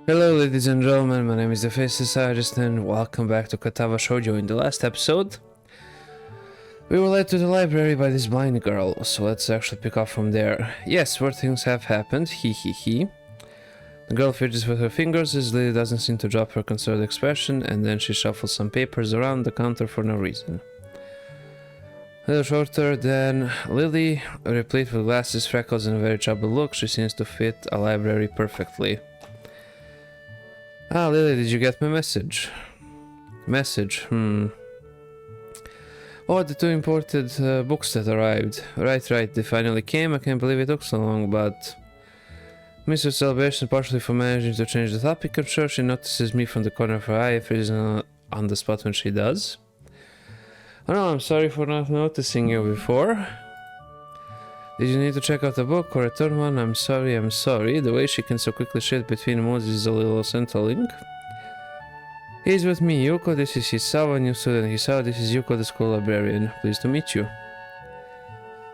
Hello ladies and gentlemen, my name is the Faceless Scientist and welcome back to Katawa Shoujo. In the last episode, we were led to the library by this blind girl, so let's actually pick up from there. Yes, where things have happened, he. The girl fidgets with her fingers as Lily doesn't seem to drop her concerned expression, and then she shuffles some papers around the counter for no reason. A little shorter than Lily, replete with glasses, freckles and a very troubled look, she seems to fit a library perfectly. Ah, Lily, did you get my message? Oh, the two imported books that arrived. Right, they finally came. I can't believe it took so long, but... Mr. Celebration, partially for managing to change the topic, I'm sure she notices me from the corner of her eye, freezing on the spot when she does. Oh no, I'm sorry for not noticing you before. Did you need to check out the book or return one? I'm sorry. The way she can so quickly shift between moods is a little unsettling. He's with me, Yuko. This is Hisawa, new student. Hisawa, this is Yuko, the school librarian. Pleased to meet you.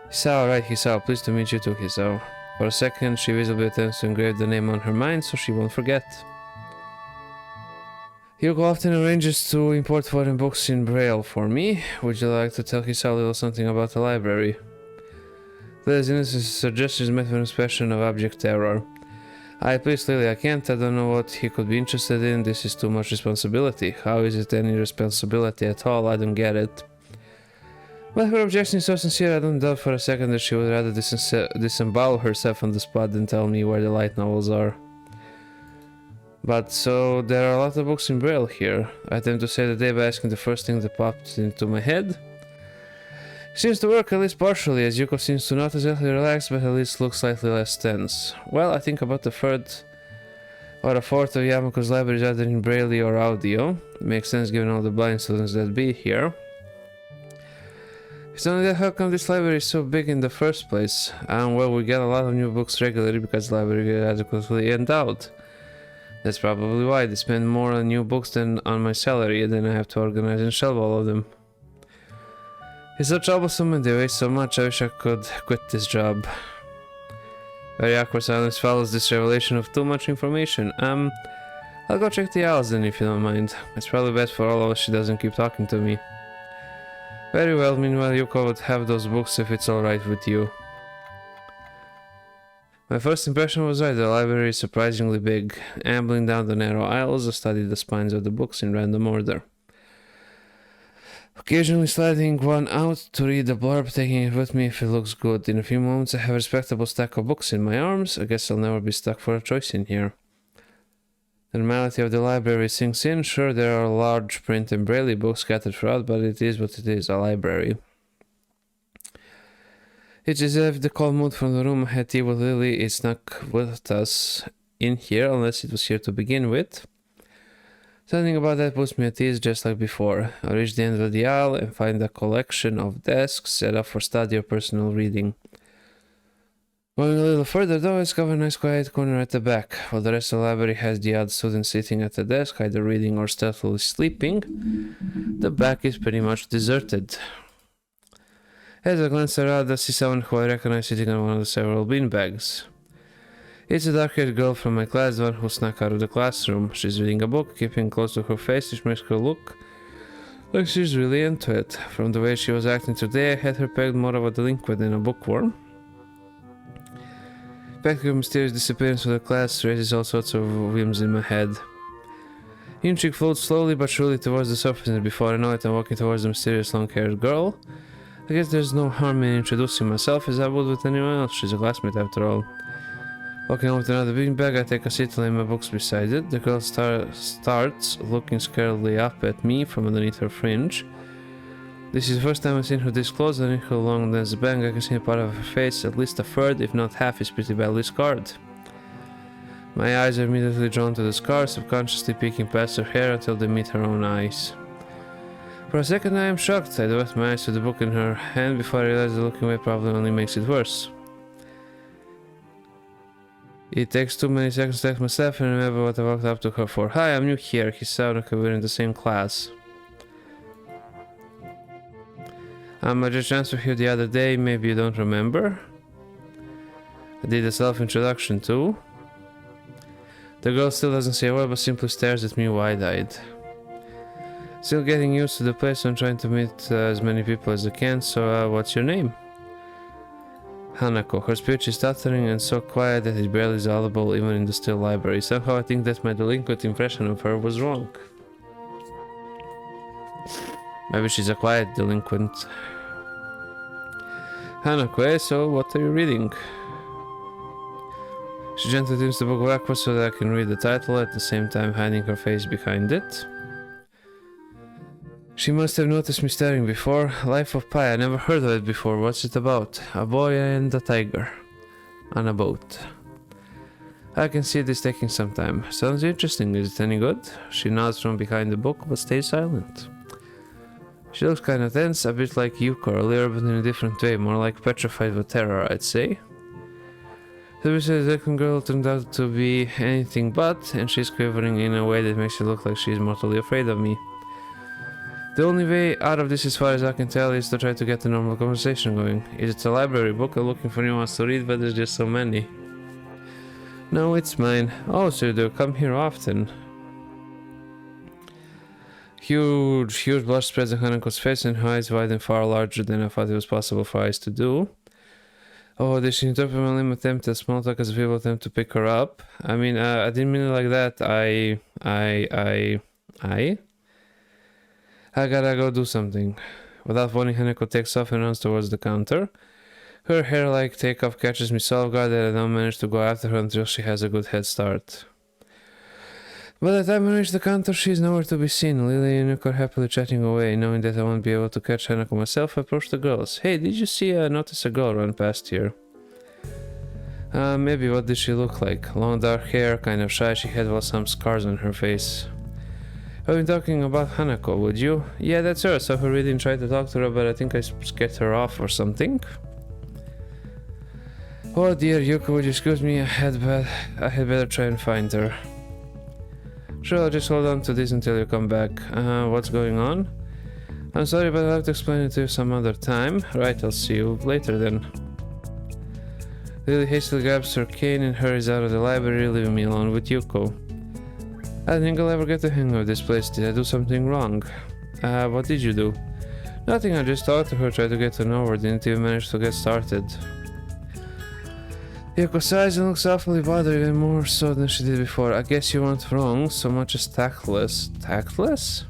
Hisawa, right, Hisawa. Pleased to meet you too, Hisawa. For a second, she visibly attempts to engrave the name on her mind so she won't forget. Yuko often arranges to import foreign books in Braille for me. Would you like to tell Hisawa a little something about the library? Lily's innocent suggestions met with an expression of abject terror. Please Lily, I can't. I don't know what he could be interested in. This is too much responsibility. How is it any responsibility at all? I don't get it. But her objection is so sincere, I don't doubt for a second that she would rather disembowel herself on the spot than tell me where the light novels are. But so, there are a lot of books in Braille here. I attempt to say the day by asking the first thing that popped into my head. Seems to work, at least partially, as Yuko seems to not exactly relax, but at least looks slightly less tense. Well, I think about a third or a fourth of Yamako's library is either in Braille or audio. It makes sense given all the blind students that be here. It's only that how come this library is so big in the first place? Well, we get a lot of new books regularly because the library is adequately endowed. That's probably why they spend more on new books than on my salary, and then I have to organize and shelve all of them. It's so troublesome and they waste so much, I wish I could quit this job. Very awkward silence follows this revelation of too much information. I'll go check the owls then if you don't mind. It's probably best for all of us she doesn't keep talking to me. Very well, meanwhile Yuko would have those books if it's alright with you. My first impression was right, the library is surprisingly big. Ambling down the narrow aisles, I studied the spines of the books in random order. Occasionally sliding one out to read the blurb, taking it with me if it looks good. In a few moments I have a respectable stack of books in my arms. I guess I'll never be stuck for a choice in here. The normality of the library sinks in. Sure, there are large print and braille books scattered throughout, but it is what it is, a library. It's as if the cold mood from the room I had tea with Lily is snuck with us in here, unless it was here to begin with. Something about that puts me at ease just like before. I reach the end of the aisle and find a collection of desks set up for study or personal reading. Going a little further though, I discover a nice quiet corner at the back. While the rest of the library has the odd student sitting at the desk, either reading or stealthily sleeping, the back is pretty much deserted. As I glance around, I see someone who I recognize sitting on one of the several beanbags. It's a dark-haired girl from my class, the one who snuck out of the classroom. She's reading a book, keeping close to her face, which makes her look like she's really into it. From the way she was acting today, I had her pegged more of a delinquent than a bookworm. The fact of her mysterious disappearance from the class raises all sorts of whims in my head. Intrigue floats slowly but surely towards the surface, and before I know it, I'm walking towards the mysterious long-haired girl. I guess there's no harm in introducing myself as I would with anyone else. She's a classmate after all. Walking over to another beanbag, I take a seat and lay my books beside it. The girl starts looking scaredly up at me from underneath her fringe. This is the first time I've seen her this close, and in her long dense bang I can see a part of her face, at least a third, if not half, is pretty badly scarred. My eyes are immediately drawn to the scar, subconsciously peeking past her hair until they meet her own eyes. For a second I am shocked. I direct my eyes to the book in her hand before I realize the looking away probably only makes it worse. It takes too many seconds to ask myself and remember what I walked up to her for. Hi, I'm new here. He sounded like we're in the same class. I just transferred here the other day, maybe you don't remember? I did a self-introduction too. The girl still doesn't say a word but simply stares at me wide-eyed. Still getting used to the place and trying to meet as many people as I can, so what's your name? Hanako. Her speech is stuttering and so quiet that it barely is audible even in the still library. Somehow I think that my delinquent impression of her was wrong. Maybe she's a quiet delinquent. Hanako, so what are you reading? She gently turns the book backwards so that I can read the title, at the same time hiding her face behind it. She must have noticed me staring before. Life of Pi, I never heard of it before. What's it about? A boy and a tiger. On a boat. I can see this taking some time. Sounds interesting. Is it any good? She nods from behind the book but stays silent. She looks kinda tense, a bit like Yuko earlier but in a different way, more like petrified with terror, I'd say. The second girl turned out to be anything but, and she's quivering in a way that makes it look like she's mortally afraid of me. The only way out of this, as far as I can tell, is to try to get a normal conversation going. Is it a library book? I'm looking for new ones to read, but there's just so many. No, it's mine. Oh, so you do come here often. Huge blush spreads on Hanako's face and her eyes wide and far larger than I thought it was possible for eyes to do. Oh, did she interpret my lame attempt at small talk as a feeble attempt to pick her up? I mean, I didn't mean it like that. I gotta go do something. Without warning, Hanako takes off and runs towards the counter. Her hair-like takeoff catches me so off guard that I don't manage to go after her until she has a good head start. By the time I reach the counter, she is nowhere to be seen. Lily and Yuko are happily chatting away. Knowing that I won't be able to catch Hanako myself, I approach the girls. Hey, did you notice a girl run past here? Maybe. What did she look like? Long dark hair, kind of shy. She had some scars on her face. I've been talking about Hanako, would you? Yeah, that's her. I saw her reading and tried to talk to her, but I think I scared her off or something. Oh dear, Yuko, would you excuse me? I had better try and find her. Sure, I'll just hold on to this until you come back. What's going on? I'm sorry, but I'll have to explain it to you some other time. Right, I'll see you later then. Lily hastily grabs her cane and hurries out of the library, leaving me alone with Yuko. I think I'll ever get the hang of this place. Did I do something wrong? What did you do? Nothing, I just talked to her, tried to get to know her, didn't even manage to get started. Yuko sighs and looks awfully bothered, even more so than she did before. I guess you weren't wrong, so much as tactless. Tactless?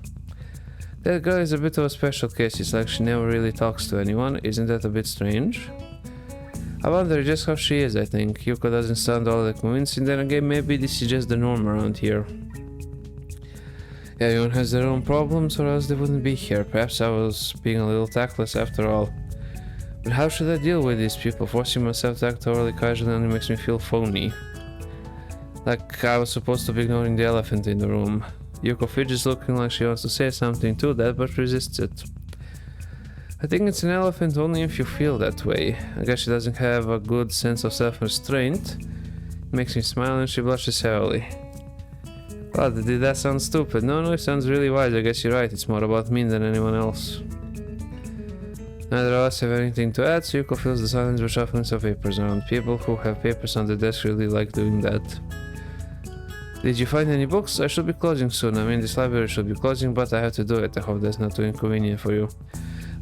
That girl is a bit of a special case. It's like she never really talks to anyone. Isn't that a bit strange? I wonder just how she is, I think. Yuko doesn't sound all that convincing, then again maybe this is just the norm around here. Everyone has their own problems or else they wouldn't be here. Perhaps I was being a little tactless after all. But how should I deal with these people? Forcing myself to act overly casual only makes me feel phony. Like I was supposed to be ignoring the elephant in the room. Yuko fidgets, looking like she wants to say something to that, but resists it. I think it's an elephant only if you feel that way. I guess she doesn't have a good sense of self-restraint. It makes me smile and she blushes heavily. Oh, did that sound stupid? No, it sounds really wise. I guess you're right. It's more about me than anyone else. Neither of us have anything to add, so Yuko fills the silence with shuffling of papers around. People who have papers on the desk really like doing that. Did you find any books? I should be closing soon. I mean, this library should be closing, but I have to do it. I hope that's not too inconvenient for you.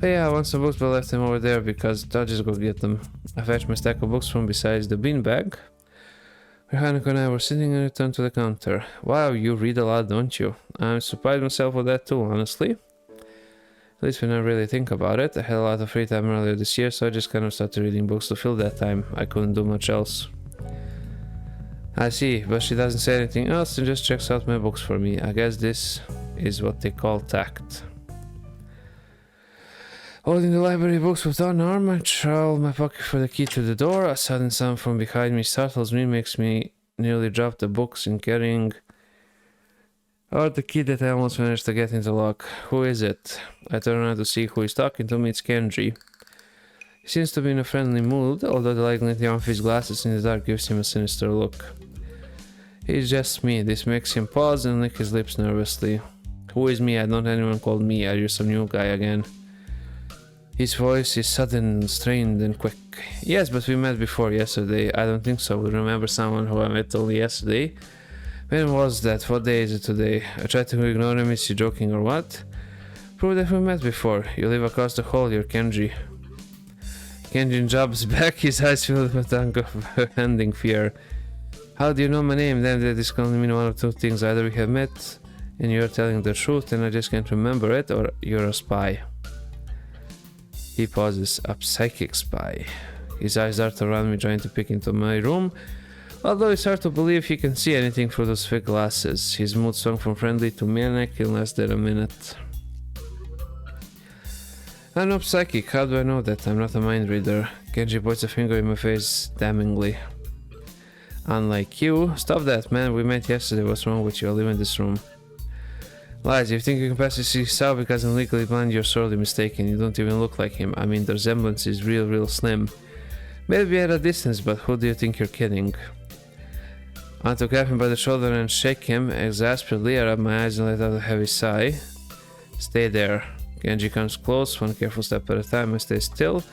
Oh yeah, I want some books, but I left them over there because I'll just go get them. I fetched my stack of books from besides the beanbag, where Hanako and I were sitting, and returned to the counter. Wow, you read a lot, don't you? I'm surprised myself with that too, honestly. At least when I really think about it. I had a lot of free time earlier this year, so I just kind of started reading books to fill that time. I couldn't do much else. I see, but she doesn't say anything else and just checks out my books for me. I guess this is what they call tact. Holding the library books with one arm, I trawl my pocket for the key to the door. A sudden sound from behind me startles me, makes me nearly drop the books in carrying out the key that I almost managed to get into lock. Who is it? I turn around to see who is talking to me. It's Kenji. He seems to be in a friendly mood, although the light glinting off his glasses in the dark gives him a sinister look. He's just me. This makes him pause and lick his lips nervously. Who is me? I don't have anyone called me. Are you some new guy again? His voice is sudden, strained and quick. Yes, but we met before yesterday. I don't think so. We remember someone who I met only yesterday. When was that? What day is it today? I tried to ignore him. Is he joking or what? Prove that we met before. You live across the hall, you're Kenji. Kenji jumps back, his eyes filled with unending fear. How do you know my name? Then this can only mean one of two things. Either we have met and you're telling the truth and I just can't remember it, or you're a spy. He pauses. A psychic spy. His eyes dart around me, trying to peek into my room. Although it's hard to believe he can see anything through those fake glasses. His mood swung from friendly to maniac in less than a minute. I'm not psychic. How do I know that? I'm not a mind reader. Kenji points a finger in my face damningly. Unlike you. Stop that, man. We met yesterday. What's wrong with you? I live in this room. Lies. If you think you can pass this out because I'm legally blind, you're sorely mistaken. You don't even look like him. I mean, the resemblance is real slim. Maybe at a distance, but who do you think you're kidding? I want to grab him by the shoulder and shake him. Exasperately, I rub my eyes and let out a heavy sigh. Stay there. Genji comes close, one careful step at a time. I stay still.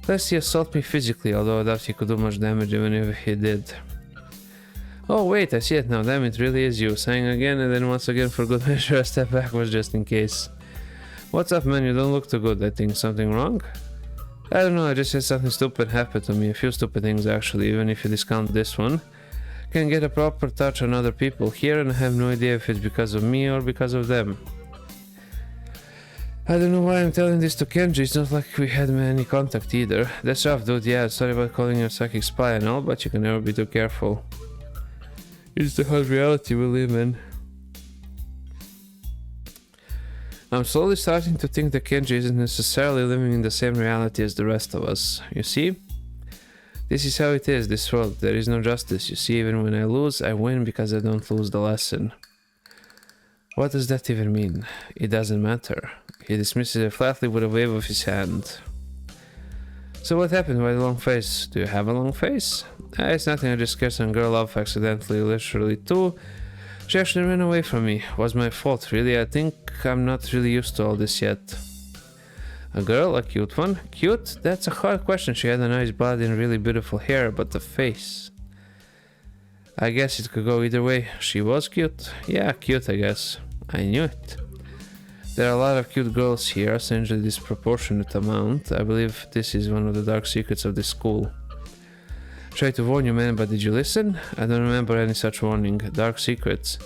Lest he assault me physically, although I doubt he could do much damage even if he did. Oh wait, I see it now. Damn, it really is you. Sighing again, and then once again for good measure I step backwards just in case. What's up, man? You don't look too good. I think something wrong? I don't know, I just had something stupid happen to me. A few stupid things actually, even if you discount this one. Can get a proper touch on other people here, and I have no idea if it's because of me or because of them. I don't know why I'm telling this to Kenji. It's not like we had any contact either. That's rough, dude. Yeah, sorry about calling you a psychic spy and all, but you can never be too careful. It's the hard reality we live in. I'm slowly starting to think that Kenji isn't necessarily living in the same reality as the rest of us. You see? This is how it is, this world. There is no justice. You see, even when I lose, I win because I don't lose the lesson. What does that even mean? It doesn't matter. He dismisses it flatly with a wave of his hand. So what happened? Why the long face? Do you have a long face? It's nothing, I just scared some girl off accidentally, literally too. She actually ran away from me. Was my fault, really? I think I'm not really used to all this yet. A girl? A cute one? Cute? That's a hard question. She had a nice body and really beautiful hair, but the face... I guess it could go either way. She was cute? Yeah, cute, I guess. I knew it. There are a lot of cute girls here, essentially disproportionate amount. I believe this is one of the dark secrets of this school. Tried to warn you, man, but did you listen? I don't remember any such warning. Dark secrets.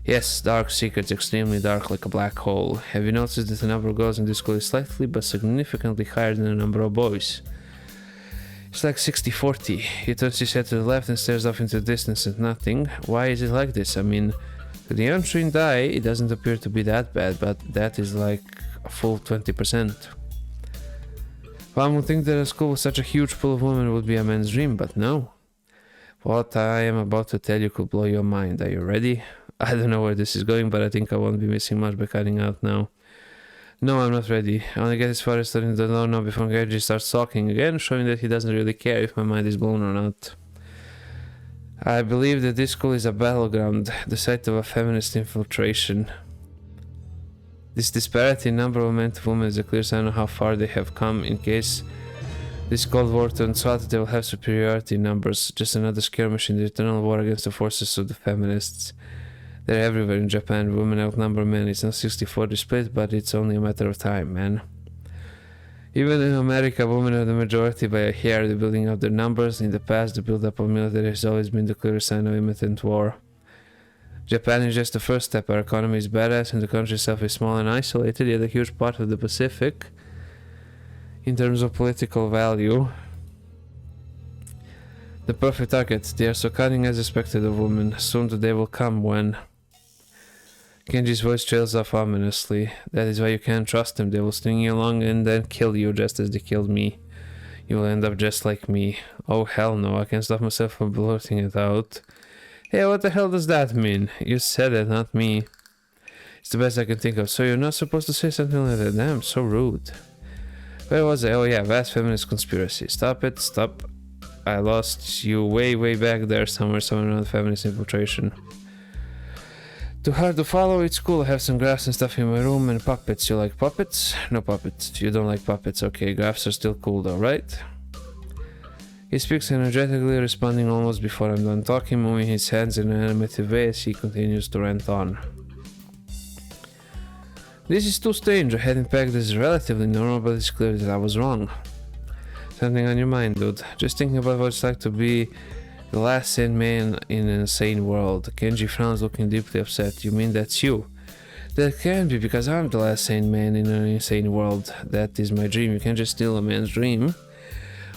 Yes, dark secrets, extremely dark, like a black hole. Have you noticed that the number of girls in this school is slightly but significantly higher than the number of boys? It's like 60-40. He turns his head to the left and stares off into the distance at nothing. Why is it like this? I mean, to the untrained eye, it doesn't appear to be that bad, but that is like a full 20%. One would think that a school with such a huge pool of women would be a man's dream, but no. What I am about to tell you could blow your mind. Are you ready? I don't know where this is going, but I think I won't be missing much by cutting out now. No, I'm not ready. I only get as far as starting the door now before Georgie starts talking again, showing that he doesn't really care if my mind is blown or not. I believe that this school is a battleground, the site of a feminist infiltration. This disparity in number of men to women is a clear sign of how far they have come. In case this Cold War turns out, they will have superiority in numbers, just another skirmish in the eternal war against the forces of the feminists. They're everywhere in Japan. Women outnumber men. It's not 60-40 split, but it's only a matter of time, man. Even in America, women are the majority by a hair. They're building up their numbers. In the past, the build-up of military has always been the clear sign of imminent war. Japan is just the first step. Our economy is badass, and the country itself is small and isolated, yet a huge part of the Pacific. In terms of political value, the perfect target. They are so cunning as expected of women. Soon the day will come when... Kenji's voice trails off ominously. That is why you can't trust them. They will string you along and then kill you just as they killed me. You will end up just like me. Oh hell no, I can't stop myself from blurting it out. Hey, what the hell does that mean? You said it, not me. It's the best I can think of. So you're not supposed to say something like that? Damn, so rude. Where was I? Oh yeah, vast feminist conspiracy. Stop it, stop. I lost you way back there somewhere around feminist infiltration. Too hard to follow. It's cool. I have some graphs and stuff in my room and puppets. You like puppets? No puppets. You don't like puppets. Okay, graphs are still cool though, right? He speaks energetically, responding almost before I'm done talking, moving his hands in an animated way as he continues to rant on. This is too strange. I hadn't pegged this relatively normal, but it's clear that I was wrong. Something on your mind, dude. Just thinking about what it's like to be the last sane man in an insane world. Kenji frowns, looking deeply upset. You mean that's you? That can't be, because I'm the last sane man in an insane world. That is my dream. You can't just steal a man's dream.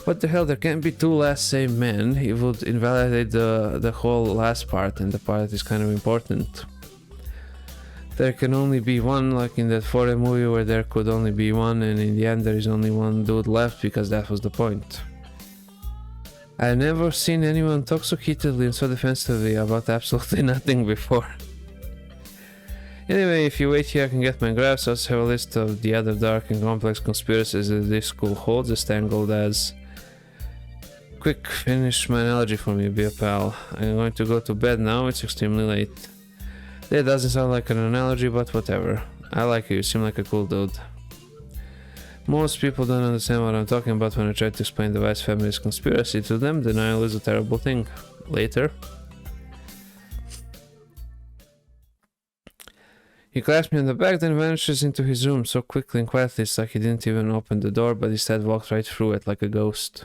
What the hell, there can't be two last sane men. It would invalidate the whole last part, and the part is kind of important. There can only be one, like in that foreign movie where there could only be one, and in the end there is only one dude left, because that was the point. I've never seen anyone talk so heatedly and so defensively about absolutely nothing before. Anyway, if you wait here I can get my graphs. I also have a list of the other dark and complex conspiracies that this school holds, as tangled as... Quick, finish my analogy for me, be a pal. I'm going to go to bed now, it's extremely late. That doesn't sound like an analogy, but whatever. I like you seem like a cool dude. Most people don't understand what I'm talking about when I try to explain the Weiss family's conspiracy to them. Denial is a terrible thing. Later. He claps me on the back, then vanishes into his room so quickly and quietly it's like he didn't even open the door, but instead walked right through it like a ghost.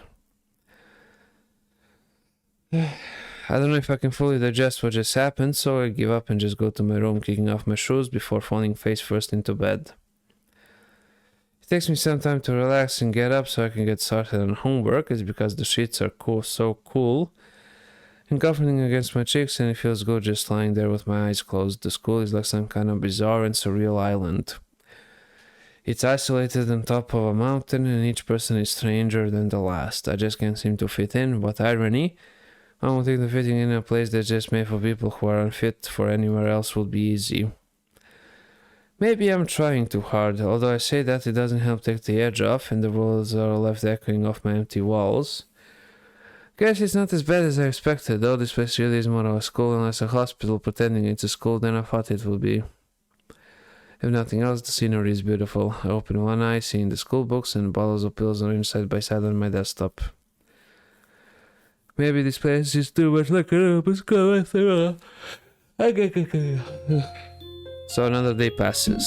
I don't know if I can fully digest what just happened, so I give up and just go to my room, kicking off my shoes before falling face first into bed. It takes me some time to relax and get up so I can get started on homework. It's because the sheets are so cool and comforting against my cheeks, and it feels good just lying there with my eyes closed. The school is like some kind of bizarre and surreal island. It's isolated on top of a mountain, and each person is stranger than the last. I just can't seem to fit in. What irony! I don't think that fitting in a place that's just made for people who are unfit for anywhere else would be easy. Maybe I'm trying too hard, although I say that it doesn't help take the edge off, and the words are left echoing off my empty walls. Guess it's not as bad as I expected, though. This place really is more of a school and less a hospital pretending it's a school than I thought it would be. If nothing else, the scenery is beautiful. I open one eye, seeing the school books and bottles of pills arranged side by side on my desktop. Maybe this place is too much like an open school after all. So another day passes.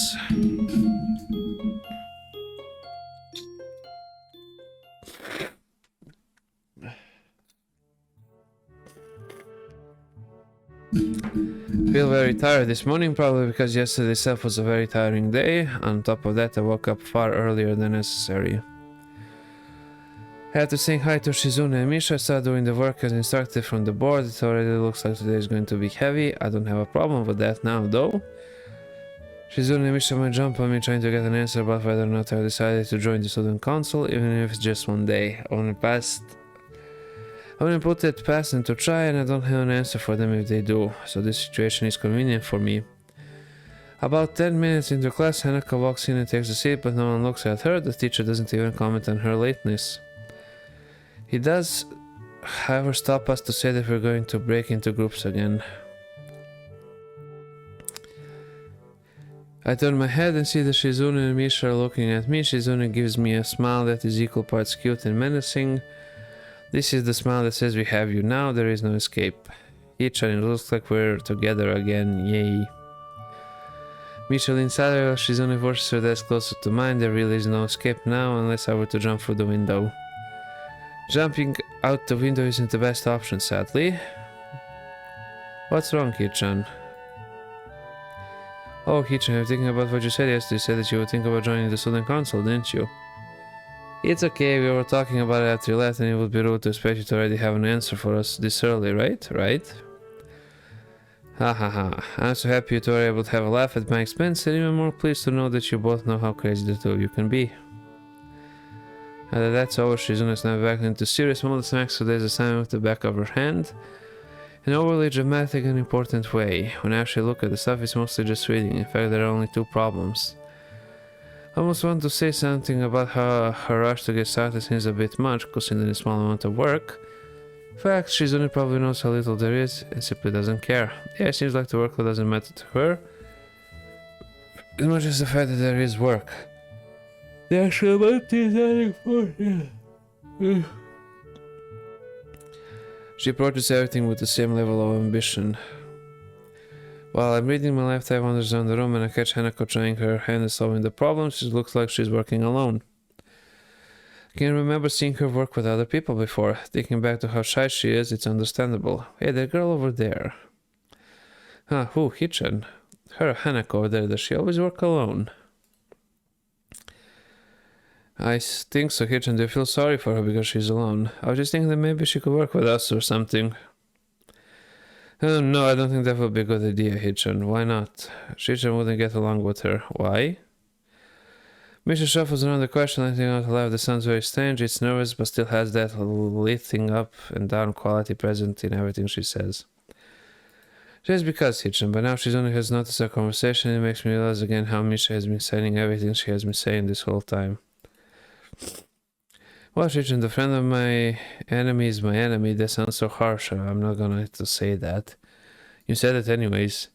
Feel very tired this morning, probably because yesterday itself was a very tiring day. On top of that, I woke up far earlier than necessary. I had to say hi to Shizune and Misha. Start doing the work as instructed from the board. It already looks like today is going to be heavy. I don't have a problem with that now, though. Shizune and Misha might jump on me trying to get an answer about whether or not I decided to join the student council, even if it's just one day. I wouldn't put it past them to try, and I don't have an answer for them if they do, so this situation is convenient for me. About 10 minutes into class, Hanaka walks in and takes a seat, but no one looks at her. The teacher doesn't even comment on her lateness. He does, however, stop us to say that we're going to break into groups again. I turn my head and see that Shizune and Misha are looking at me. Shizune gives me a smile that is equal parts cute and menacing. This is the smile that says we have you now, there is no escape. Each and it looks like we're together again, yay. Misha leans out while Shizune forces her desk closer to mine. There really is no escape now unless I were to jump through the window. Jumping out the window isn't the best option, sadly. What's wrong, Kichan? Oh, Kichan, I'm thinking about what you said yesterday. You said that you would think about joining the student council, didn't you? It's okay, we were talking about it after you left, and it would be rude to expect you to already have an answer for us this early, right? Right? Ha ha ha. I'm so happy you two are able to have a laugh at my expense, and even more pleased to know that you both know how crazy the two of you can be. Now that that's over, Shizune snapped back into serious mode, smacks today's assignment with the back of her hand. In an overly dramatic and important way. When I actually look at the stuff, it's mostly just reading. In fact, there are only two problems. I almost want to say something about how her rush to get started seems a bit much, considering the small amount of work. In fact, Shizune probably knows how little there is and simply doesn't care. Yeah, it seems like the workload doesn't matter to her, as much as the fact that there is work. The actual amount is not important. She approaches everything with the same level of ambition. While I'm reading my left eye wanders around the room and I catch Hanako trying her hand at solving the problems, it looks like she's working alone. I can remember seeing her work with other people before. Thinking back to how shy she is, it's understandable. Hey, that girl over there. Who? Hichan. Her, Hanako over there, does she always work alone? I think so, Hichan. Do you feel sorry for her because she's alone? I was just thinking that maybe she could work with us or something. No, I don't think that would be a good idea, Hichan. Why not? Hichan wouldn't get along with her. Why? Misha shuffles around the question, letting out aloud. That sounds very strange. It's nervous, but still has that lifting up and down quality present in everything she says. Just because, Hichan, but now she's only has noticed our conversation, it makes me realize again how Misha has been saying everything she has been saying this whole time. Well, Hichan, the friend of my enemy is my enemy. That sounds so harsh. I'm not gonna to say that. You said it anyways.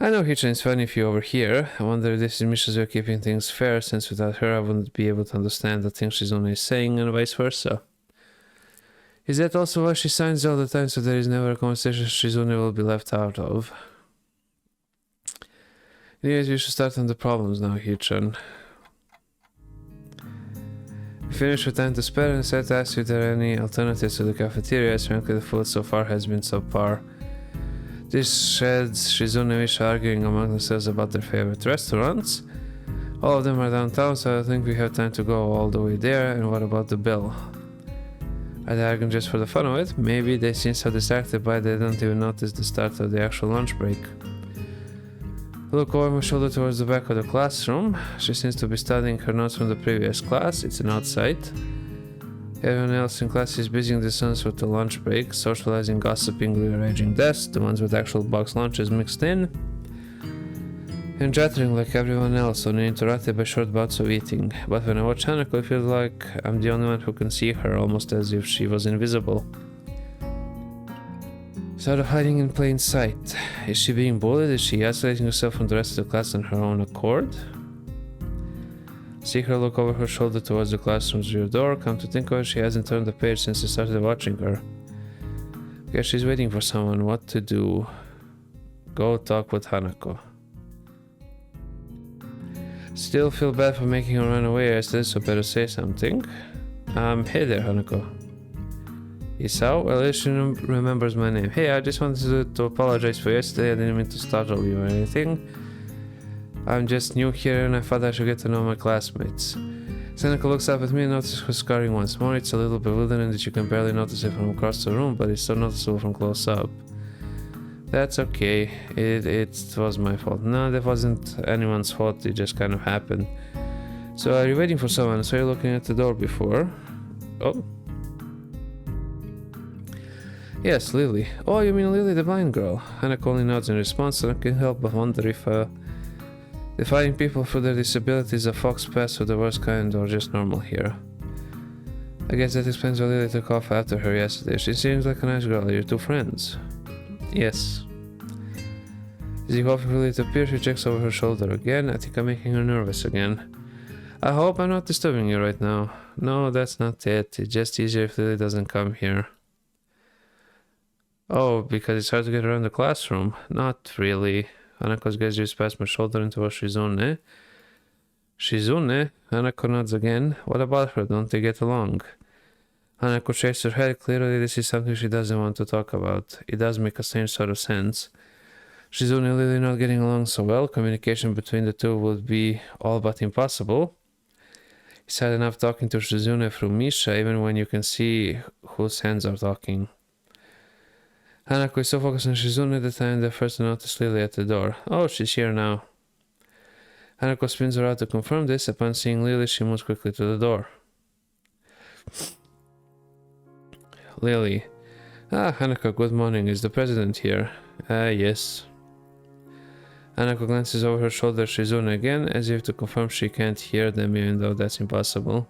I know, Hichan, it's funny if you overhear. I wonder if this is Misha's way of keeping things fair, since without her I wouldn't be able to understand the things she's only saying and vice versa. Is that also why she signs all the time, so there is never a conversation Shizune will be left out of? Anyways, we should start on the problems now, Hichan. We finished with time to spare and said to ask you if there are any alternatives to the cafeteria, as frankly the food so far has been subpar. This sheds Shizune and Misha arguing among themselves about their favorite restaurants. All of them are downtown, so I think we have time to go all the way there. And what about the bill? Are they arguing just for the fun of it? Maybe they seem so distracted by it they don't even notice the start of the actual lunch break. I look over my shoulder towards the back of the classroom. She seems to be studying her notes from the previous class. It's an odd sight. Everyone else in class is busying themselves with the lunch break, socializing, gossiping, rearranging desks, the ones with actual box lunches mixed in, and chattering like everyone else, uninterrupted by short bouts of eating. But when I watch Hanako, I feel like I'm the only one who can see her, almost as if she was invisible. Sort of hiding in plain sight. Is she being bullied? Is she isolating herself from the rest of the class on her own accord? See her look over her shoulder towards the classroom's rear door. Come to think of it, she hasn't turned the page since I started watching her. Guess she's waiting for someone. What to do? Go talk with Hanako. Still feel bad for making her run away. I said so better say something. Hey there, Hanako. Isao? Well, at least she remembers my name. Hey, I just wanted to apologize for yesterday. I didn't mean to startle you or anything. I'm just new here and I thought I should get to know my classmates. Seneca looks up at me and notices her scarring once more. It's a little bewildering that you can barely notice it from across the room, but it's so noticeable from close up. That's okay. It was my fault. No, that wasn't anyone's fault. It just kind of happened. So are you waiting for someone? So you're looking at the door before. Oh. Yes, Lily. Oh, you mean Lily the blind girl? Hanako only nods in response, and I can't help but wonder if defining people for their disabilities a fox pest of the worst kind or just normal here. I guess that explains why Lily took off after her yesterday. She seems like a nice girl. Are you two friends? Yes. Is he hoping for Lily to appear? She checks over her shoulder again. I think I'm making her nervous again. I hope I'm not disturbing you right now. No, that's not it. It's just easier if Lily doesn't come here. Oh, because it's hard to get around the classroom? Not really. Hanako's gaze just past my shoulder into a Shizune. Shizune? Hanako nods again. What about her? Don't they get along? Hanako shakes her head. Clearly this is something she doesn't want to talk about. It does make a strange sort of sense. Shizune and Lily not getting along so well. Communication between the two would be all but impossible. It's hard enough talking to Shizune through Misha, even when you can see whose hands are talking. Hanako is so focused on Shizune at the time that first noticed Lily at the door. Oh, she's here now. Hanako spins around to confirm this. Upon seeing Lily, she moves quickly to the door. Lily. Hanako, good morning. Is the president here? Yes. Hanako glances over her shoulder at Shizune again, as if to confirm she can't hear them, even though that's impossible.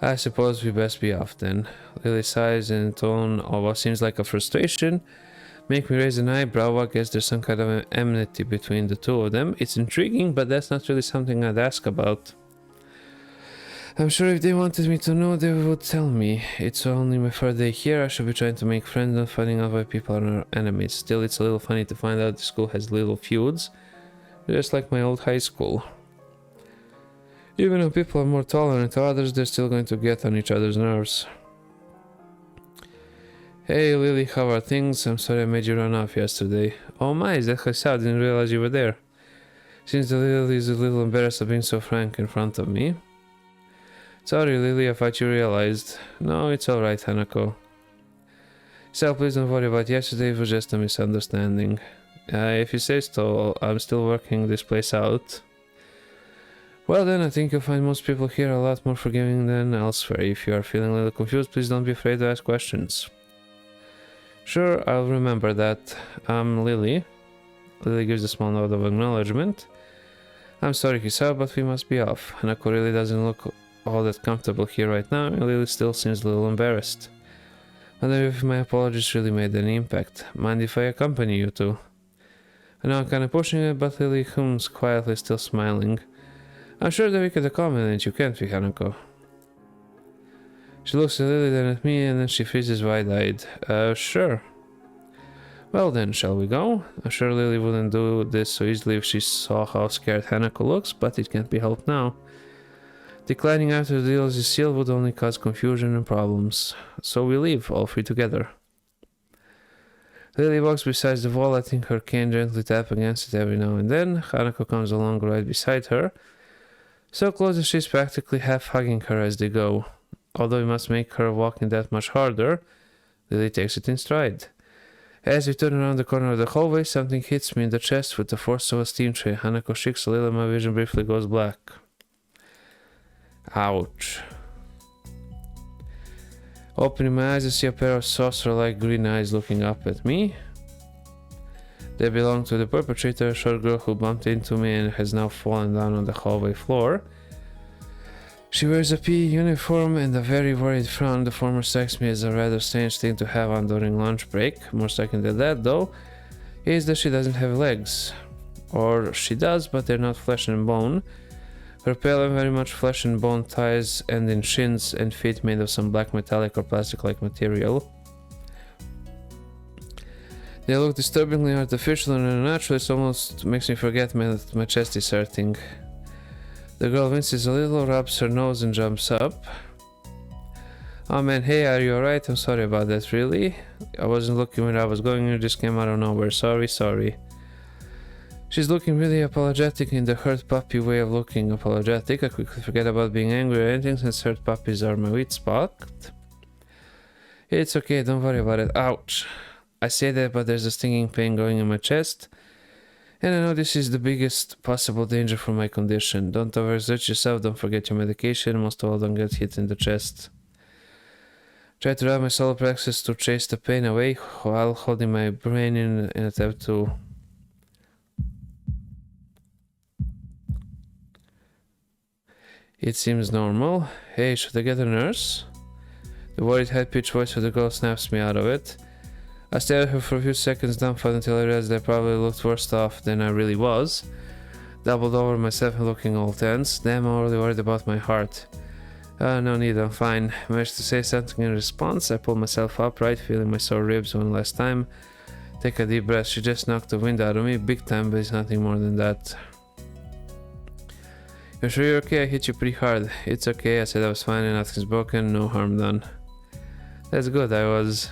I suppose we best be off then. Lily sighs in a tone of what seems like a frustration. Make me raise an eyebrow. I guess there's some kind of enmity between the two of them. It's intriguing, but that's not really something I'd ask about. I'm sure if they wanted me to know, they would tell me. It's only my third day here, I should be trying to make friends and finding out why people are our enemies. Still, it's a little funny to find out the school has little feuds, just like my old high school. Even though people are more tolerant to others, they're still going to get on each other's nerves. Hey Lily, how are things? I'm sorry I made you run off yesterday. Oh my, is that Hassad? Didn't realize you were there. Since the Lily is a little embarrassed of being so frank in front of me. Sorry Lily, I thought you realized. No, it's alright, Hanako. So please don't worry about yesterday, it was just a misunderstanding. If you say so, I'm still working this place out. Well then, I think you'll find most people here a lot more forgiving than elsewhere. If you are feeling a little confused, please don't be afraid to ask questions. Sure, I'll remember that. I'm Lily. Lily gives a small note of acknowledgement. I'm sorry, Hisao, but we must be off. Hanako really doesn't look all that comfortable here right now, and Lily still seems a little embarrassed. I wonder if my apologies really made any impact. Mind if I accompany you two? I know I'm kinda pushing it, but Lily hums quietly, still smiling. I'm sure that we could accommodate you, can't we, Hanako? She looks at Lily, then at me, and then she freezes wide-eyed. Sure. Well then, shall we go? I'm sure Lily wouldn't do this so easily if she saw how scared Hanako looks, but it can't be helped now. Declining after the deal is sealed would only cause confusion and problems. So we leave, all three together. Lily walks beside the wall, letting her cane gently tap against it every now and then. Hanako comes along right beside her, so close that she's practically half hugging her as they go. Although we must make her walking that much harder, Lily takes it in stride. As we turn around the corner of the hallway, something hits me in the chest with the force of a steam tray. Hanako shakes a little and my vision briefly goes black. Ouch. Opening my eyes, I see a pair of saucer-like green eyes looking up at me. They belong to the perpetrator, a short girl who bumped into me and has now fallen down on the hallway floor. She wears a PE uniform and a very worried frown. The former strikes me as a rather strange thing to have on during lunch break. More striking than that, though, is that she doesn't have legs. Or she does, but they're not flesh and bone. Her pale and very much flesh and bone thighs end in shins and feet made of some black metallic or plastic-like material. They look disturbingly artificial and unnatural. It almost makes me forget that my chest is hurting. The girl winces a little, rubs her nose and jumps up. Oh man, hey, are you alright? I'm sorry about that, really? I wasn't looking where I was going, it just came out of nowhere. Sorry. She's looking really apologetic in the hurt puppy way of looking apologetic. I quickly forget about being angry or anything since hurt puppies are my weak spot. It's okay, don't worry about it. Ouch. I say that, but there's a stinging pain going in my chest. And I know this is the biggest possible danger for my condition. Don't overexert yourself, don't forget your medication, most of all don't get hit in the chest. Try to rub my solar plexus to chase the pain away while holding my brain in an attempt to... It seems normal. Hey, should I get a nurse? The worried high-pitched voice of the girl snaps me out of it. I stared at her for a few seconds dumbfounded until I realized I probably looked worse off than I really was. Doubled over myself and looking all tense. Damn, I'm already worried about my heart. No need, I'm fine. Managed to say something in response. I pulled myself upright, feeling my sore ribs one last time. Take a deep breath. She just knocked the wind out of me. Big time, but it's nothing more than that. You're sure you're okay? I hit you pretty hard. It's okay, I said I was fine and nothing's broken, no harm done. That's good, I was...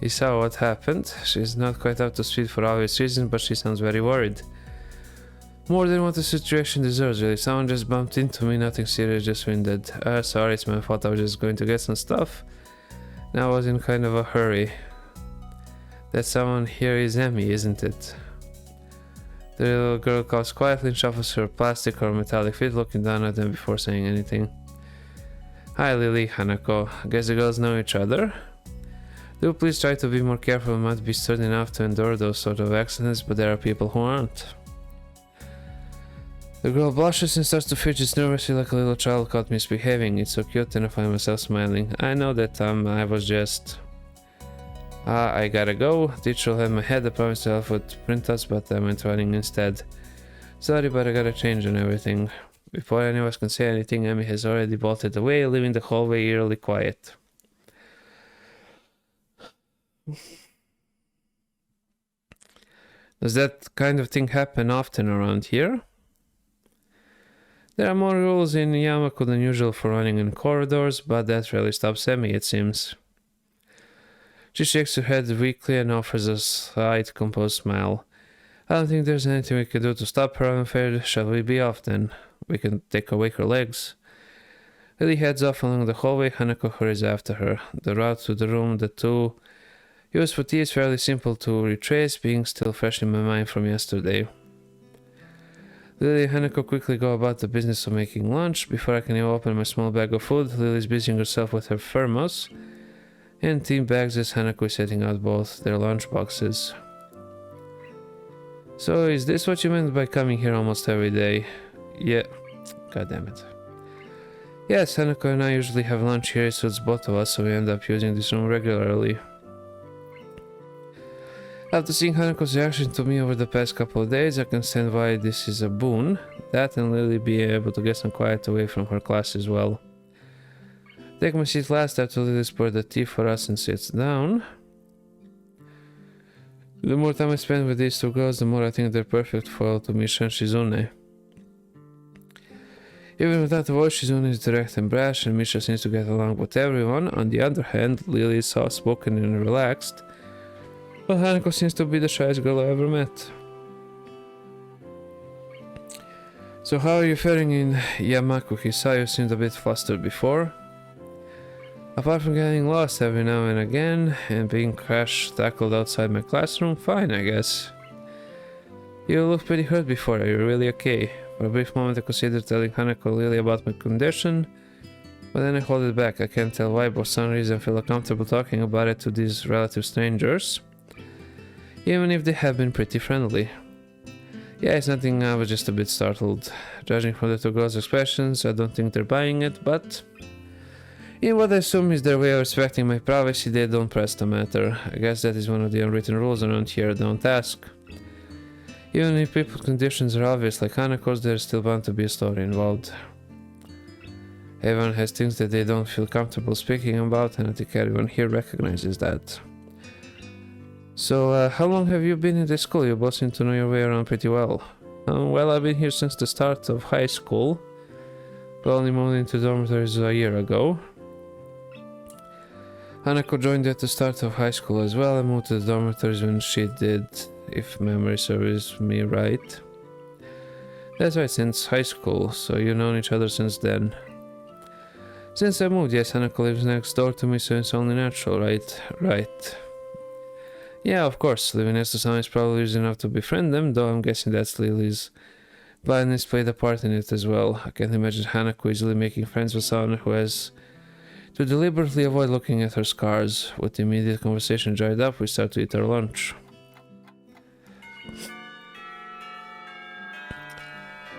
You saw what happened. She's not quite up to speed for obvious reasons, but she sounds very worried. More than what the situation deserves, really. Someone just bumped into me, nothing serious, just winded. Sorry, it's my fault, I was just going to get some stuff. Now I was in kind of a hurry. That someone here is Emmy, isn't it? The little girl coughs quietly and shuffles her plastic or metallic feet, looking down at them before saying anything. Hi Lily, Hanako. I guess the girls know each other? Do please try to be more careful and might be sturdy enough to endure those sort of accidents, but there are people who aren't. The girl blushes and starts to fidget nervously like a little child caught misbehaving. It's so cute and I find myself smiling. I know that I was just... I gotta go. Teacher had my head. I promised to help with printouts, but I went running instead. Sorry, but I gotta change and everything. Before any of us can say anything, Emmy has already bolted away, leaving the hallway eerily quiet. Does that kind of thing happen often around here? There are more rules in Yamaku than usual for running in corridors, but that rarely stops Emmy, it seems. She shakes her head weakly and offers a slight, composed smile. I don't think there's anything we can do to stop her, I'm afraid. Shall we be off then? We can take away her legs. Lily heads off along the hallway, Hanako hurries after her. The route to the room the two used for tea is fairly simple to retrace, being still fresh in my mind from yesterday. Lily and Hanako quickly go about the business of making lunch. Before I can even open my small bag of food, Lily's busying herself with her thermos and tea bags as Hanako is setting out both their lunch boxes. So, is this what you meant by coming here almost every day? Yeah. God damn it. Yes, Hanako and I usually have lunch here, it suits both of us, so we end up using this room regularly. After seeing Hanako's reaction to me over the past couple of days, I can stand why this is a boon. That and Lily being able to get some quiet away from her class as well. Take my seat last after Lily poured the tea for us and sits down. The more time I spend with these two girls, the more I think they're perfect foil to Misha and Shizune. Even without the voice, Shizune is direct and brash, and Misha seems to get along with everyone. On the other hand, Lily is soft-spoken and relaxed, but Hanako seems to be the shyest girl I ever met. So how are you faring in Yamaku? You seemed a bit flustered before. Apart from getting lost every now and again, and being crash-tackled outside my classroom, fine, I guess. You looked pretty hurt before, are you really okay? For a brief moment I considered telling Hanako Lily about my condition, but then I hold it back. I can't tell why, but for some reason I feel uncomfortable talking about it to these relative strangers, even if they have been pretty friendly. Yeah, it's nothing, I was just a bit startled. Judging from the two girls' expressions, I don't think they're buying it, but in what I assume is their way of respecting my privacy, they don't press the matter. I guess that is one of the unwritten rules around here, don't ask. Even if people's conditions are obvious like Hanako's, there's still bound to be a story involved. Everyone has things that they don't feel comfortable speaking about, and I think everyone here recognizes that. So, how long have you been in this school? You both seem to know your way around pretty well. Well, I've been here since the start of high school, but only moved into dormitories a year ago. Hanako joined at the start of high school as well. I moved to the dormitories when she did, if memory serves me right. That's right, since high school, so you've known each other since then. Since I moved, yes, Hanako lives next door to me, so it's only natural, right? Right. Yeah, of course, living next to someone is probably easy enough to befriend them, though I'm guessing that's Lily's blindness played a part in it as well. I can't imagine Hanako easily making friends with someone who has to deliberately avoid looking at her scars. With the immediate conversation dried up, we start to eat our lunch.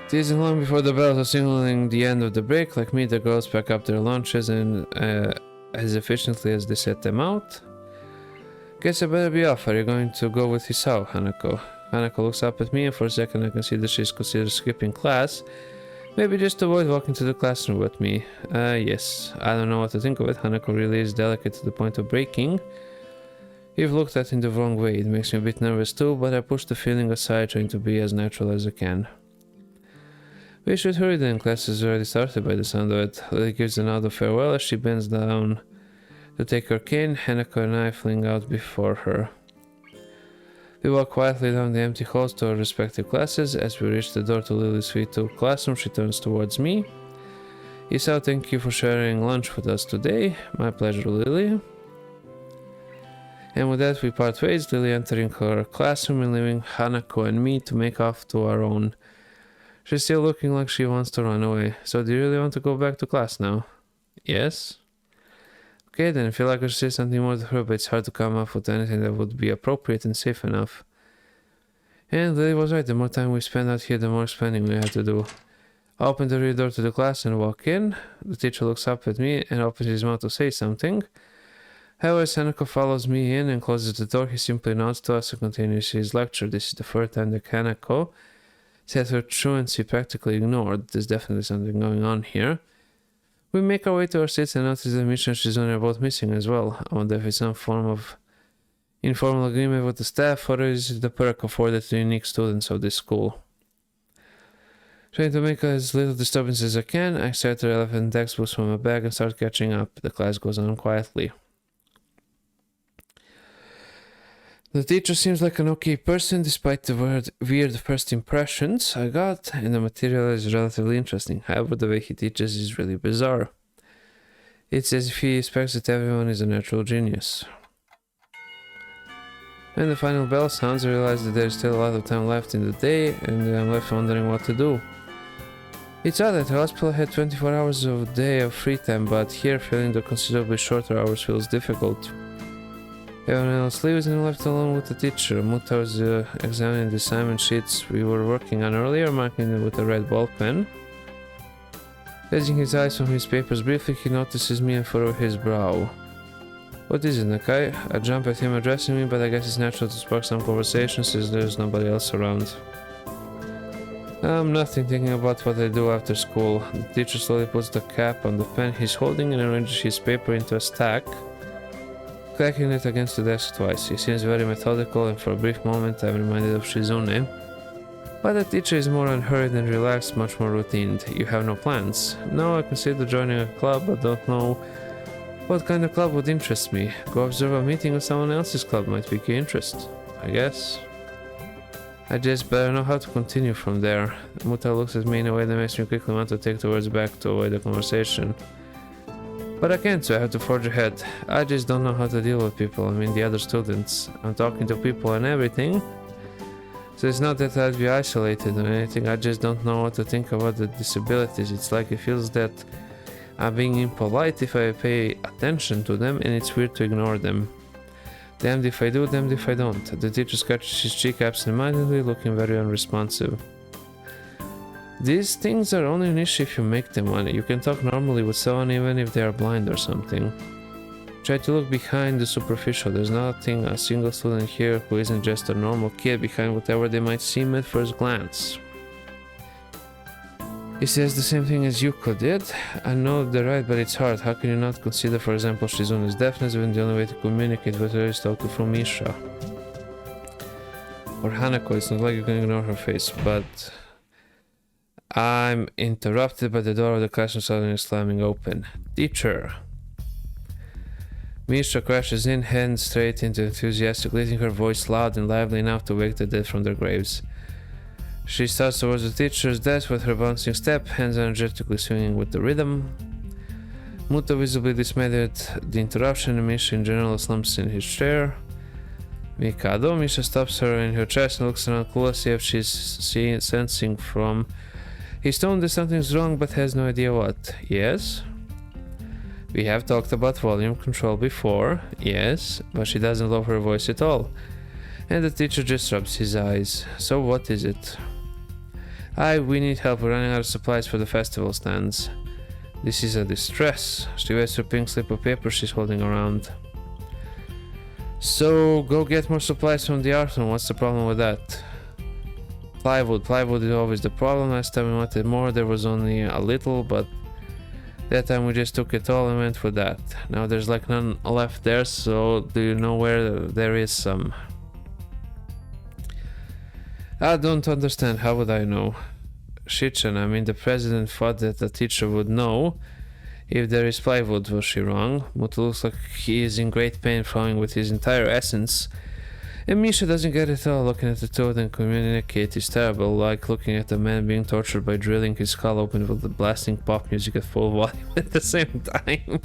It isn't long before the bells are signaling the end of the break. Like me, the girls pack up their lunches and as efficiently as they set them out. Guess I better be off. Are you going to go with Hisao, Hanako? Hanako looks up at me, and for a second I can see that she's considered skipping class. Maybe just to avoid walking to the classroom with me. Yes. I don't know what to think of it. Hanako really is delicate to the point of breaking. You've looked at it in the wrong way. It makes me a bit nervous too, but I push the feeling aside, trying to be as natural as I can. We should hurry then. Class has already started by the sound of it. Lily gives a nod of farewell as she bends down to take her cane. Hanako and I fling out before her. We walk quietly down the empty halls to our respective classes. As we reach the door to Lily's V2 classroom, she turns towards me. Isao, thank you for sharing lunch with us today. My pleasure, Lily. And with that, we part ways, Lily entering her classroom and leaving Hanako and me to make off to our own. She's still looking like she wants to run away. So do you really want to go back to class now? Yes? Okay then, I feel like I should say something more to her, but it's hard to come up with anything that would be appropriate and safe enough. And Lily was right, the more time we spend out here, the more spending we have to do. I open the rear door to the class and walk in. The teacher looks up at me and opens his mouth to say something. However, Hanako follows me in and closes the door. He simply nods to us and continues his lecture. This is the first time that Hanako Said her truancy practically ignored. There's definitely something going on here. We make our way to our seats and notice that Misha and Shizune are both missing as well. I wonder if it's some form of informal agreement with the staff, or is it the perk afforded to unique students of this school? Trying to make as little disturbance as I can, I extract the relevant textbooks from my bag and start catching up. The class goes on quietly. The teacher seems like an okay person despite the weird first impressions I got, and the material is relatively interesting. However, the way he teaches is really bizarre. It's as if he expects that everyone is a natural genius. When the final bell sounds, I realize that there's still a lot of time left in the day, and I'm left wondering what to do. It's odd that the hospital had 24 hours a day of free time, but here filling the considerably shorter hours feels difficult. Everyone else leaves and I'm left alone with the teacher. Muta was examining the assignment sheets we were working on earlier, marking them with a red ball pen. Raising his eyes from his papers briefly, he notices me and furrows his brow. What is it, Nakai? I jump at him addressing me, but I guess it's natural to spark some conversation since there's nobody else around. I'm nothing, thinking about what I do after school. The teacher slowly puts the cap on the pen he's holding and arranges his paper into a stack, cracking it against the desk twice. He seems very methodical, and for a brief moment I'm reminded of Shizune. But the teacher is more unhurried and relaxed, much more routine. You have no plans? No, I consider joining a club, but don't know what kind of club would interest me. Go observe a meeting of someone else's club might pique your interest, I guess. I just better know how to continue from there. Muta looks at me in a way that makes me quickly want to take the words back to avoid the conversation. But I can't, so I have to forge ahead. I just don't know how to deal with people. I mean, the other students. I'm talking to people and everything. So it's not that I'd be isolated or anything. I just don't know what to think about the disabilities. It's like it feels that I'm being impolite if I pay attention to them, and it's weird to ignore them. Damned if I do, damned if I don't. The teacher scratches his cheek absent-mindedly, looking very unresponsive. These things are only an issue if you make them one. You can talk normally with someone even if they are blind or something. Try to look behind the superficial. There's nothing a single student here who isn't just a normal kid behind whatever they might seem at first glance. He says the same thing as Yuko did. I know they're right, but it's hard. How can you not consider, for example, Shizune's deafness when the only way to communicate with her is to talk to Fumisha? Or Hanako, it's not like you can ignore her face, but... I'm interrupted by the door of the classroom suddenly slamming open. Teacher! Misha crashes in, head straight into enthusiastic, letting her voice loud and lively enough to wake the dead from their graves. She starts towards the teacher's desk with her bouncing step, hands energetically swinging with the rhythm. Muta, visibly dismayed at the interruption, and Misha in general slumps in his chair. Mikado, Misha stops her in her chest and looks around cluelessly if she's sensing from his tone that something's wrong, but has no idea what. Yes? We have talked about volume control before. Yes, but she doesn't lower her voice at all. And the teacher just rubs his eyes. So what is it? We need help. We're running out of supplies for the festival stands. This is a distress. She waves her pink slip of paper she's holding around. So go get more supplies from the art room. What's the problem with that? Plywood. Plywood is always the problem. Last time we wanted more, there was only a little, but that time we just took it all and went for that. Now there's like none left there, so do you know where there is some? I don't understand. How would I know? Shichen, I mean, the president thought that the teacher would know if there is plywood. Was she wrong? Muta looks like he is in great pain, flowing with his entire essence. And Misha doesn't get it all. Looking at the two of them communicate is terrible, like looking at a man being tortured by drilling his skull open with the blasting pop music at full volume at the same time.